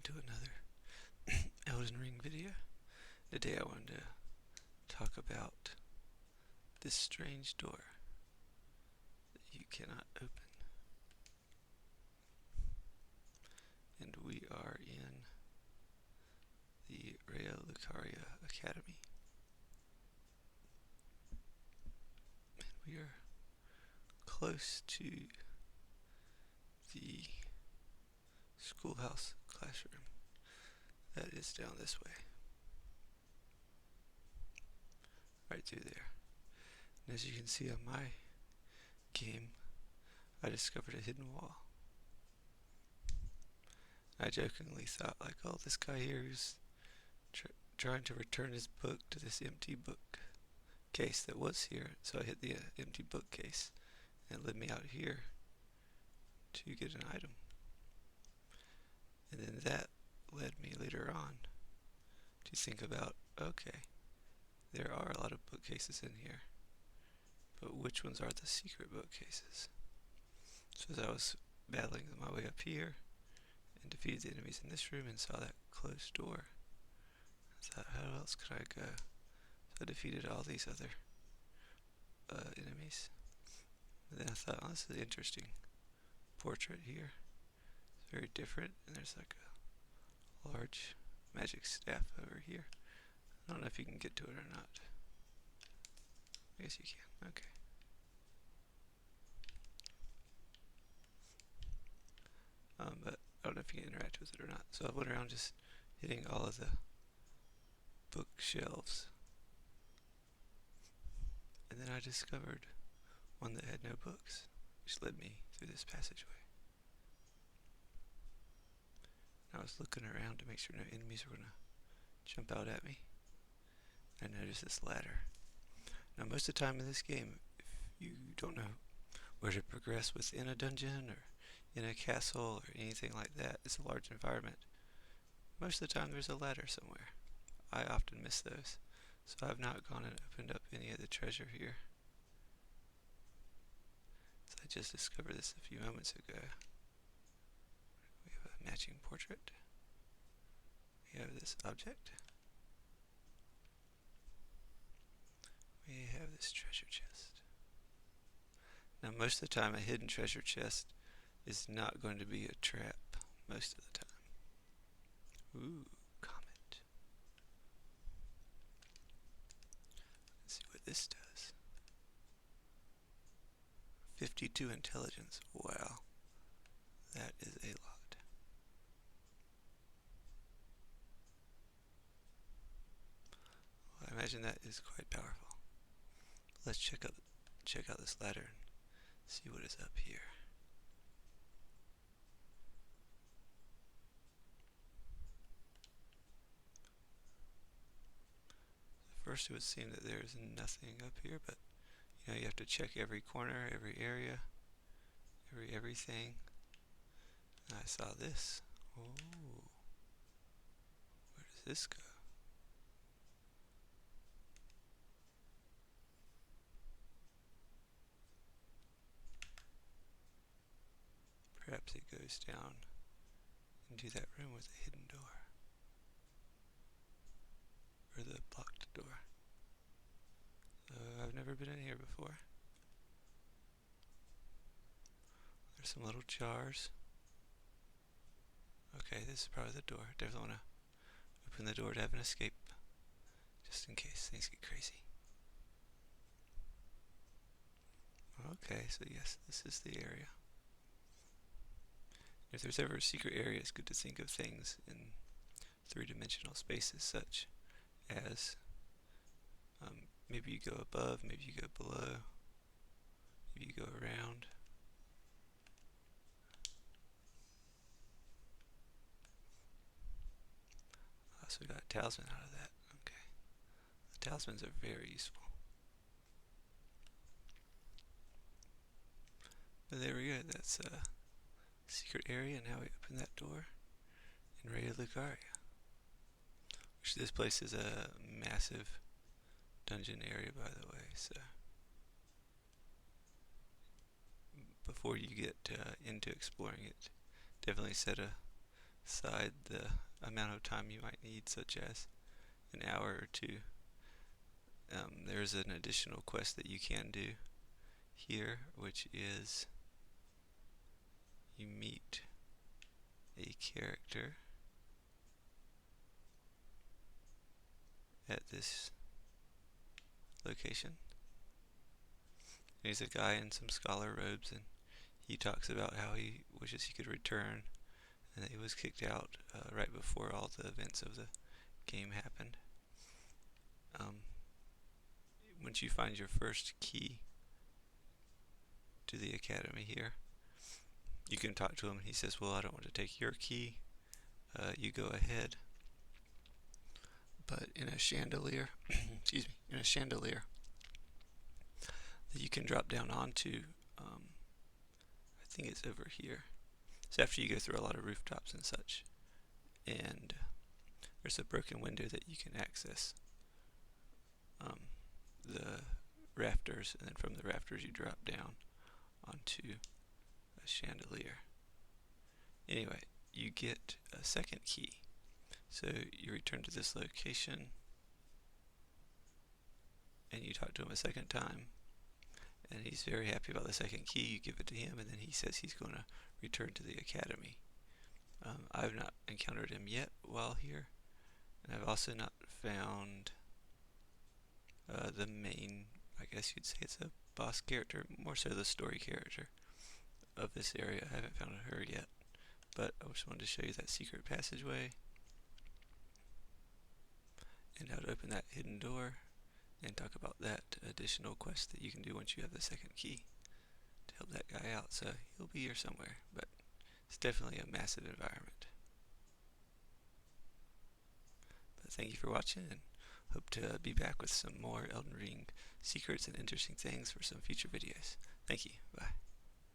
to another Elden Ring video. Today I wanted to talk about this strange door that you cannot open. And we are in the Raya Lucaria Academy. And we are close to the schoolhouse classroom that is down this way. Right through there. And as you can see on my game, I discovered a hidden wall. I jokingly thought, like, oh, this guy here is trying to return his book to this empty bookcase that was here. So I hit the empty bookcase, and it led me out here to get an item. And then that led me later on to think about, okay, there are a lot of bookcases in here, but which ones are the secret bookcases? So as I was battling my way up here and defeated the enemies in this room and saw that closed door, I thought, how else could I go? So I defeated all these other enemies. And then I thought, oh, this is an interesting portrait here. It's very different, and there's like a large magic staff over here. I don't know if you can get to it or not. I guess you can. Okay. But I don't know if you can interact with it or not. So I went around just hitting all of the bookshelves. And then I discovered one that had no books, which led me through this passageway. And I was looking around to make sure no enemies were going to jump out at me. I noticed this ladder. Now most of the time in this game, if you don't know where to progress within a dungeon or in a castle or anything like that, it's a large environment. Most of the time there's a ladder somewhere. I often miss those. So I've not gone and opened up any of the treasure here. So I just discovered this a few moments ago. We have a matching portrait. We have this object. We have this treasure chest. Now most of the time a hidden treasure chest is not going to be a trap most of the time. Ooh, Comet. Let's see what this does. 52 intelligence. Wow. That is a lot. Well, I imagine that is quite powerful. Let's check out this ladder and see what is up here. First it would seem that there is nothing up here, but you have to check every corner, every area, everything. And I saw this. Oh, where does this go? Perhaps it goes down into that room with a hidden door. Or the blocked door. I've never been in here before. There's some little jars. Okay, this is probably the door. Definitely want to open the door to have an escape, just in case things get crazy. Okay, so yes, this is the area. If there's ever a secret area, it's good to think of things in three-dimensional spaces, such as maybe you go above, maybe you go below, maybe you go around. So we got a talisman out of that. Okay. The talismans are very useful. But there we go, that's a secret area, and now we open that door in Raya Lucaria. Which this place is a massive dungeon area, by the way, so before you get into exploring it, definitely set decide the amount of time you might need, such as an hour or two. There's an additional quest that you can do here, which is you meet a character at this location. He's a guy in some scholar robes, and he talks about how he wishes he could return, and that he was kicked out right before all the events of the game happened. Once you find your first key to the academy here, you can talk to him, and he says, well, I don't want to take your key, you go ahead. But in a chandelier, excuse me, in a chandelier that you can drop down onto, I think it's over here. It's after you go through a lot of rooftops and such, and there's a broken window that you can access the rafters, and then from the rafters you drop down onto a chandelier. Anyway, you get a second key. So you return to this location and you talk to him a second time, and he's very happy about the second key. You give it to him, and then he says he's going to return to the academy. I've not encountered him yet while here, and I've also not found the main, I guess you'd say it's a boss character, more so the story character of this area. I haven't found her yet, but I just wanted to show you that secret passageway and how to open that hidden door, and talk about that additional quest that you can do once you have the second key to help that guy out. So he'll be here somewhere, but it's definitely a massive environment. But thank you for watching, and hope to be back with some more Elden Ring secrets and interesting things for some future videos. Thank you. Bye.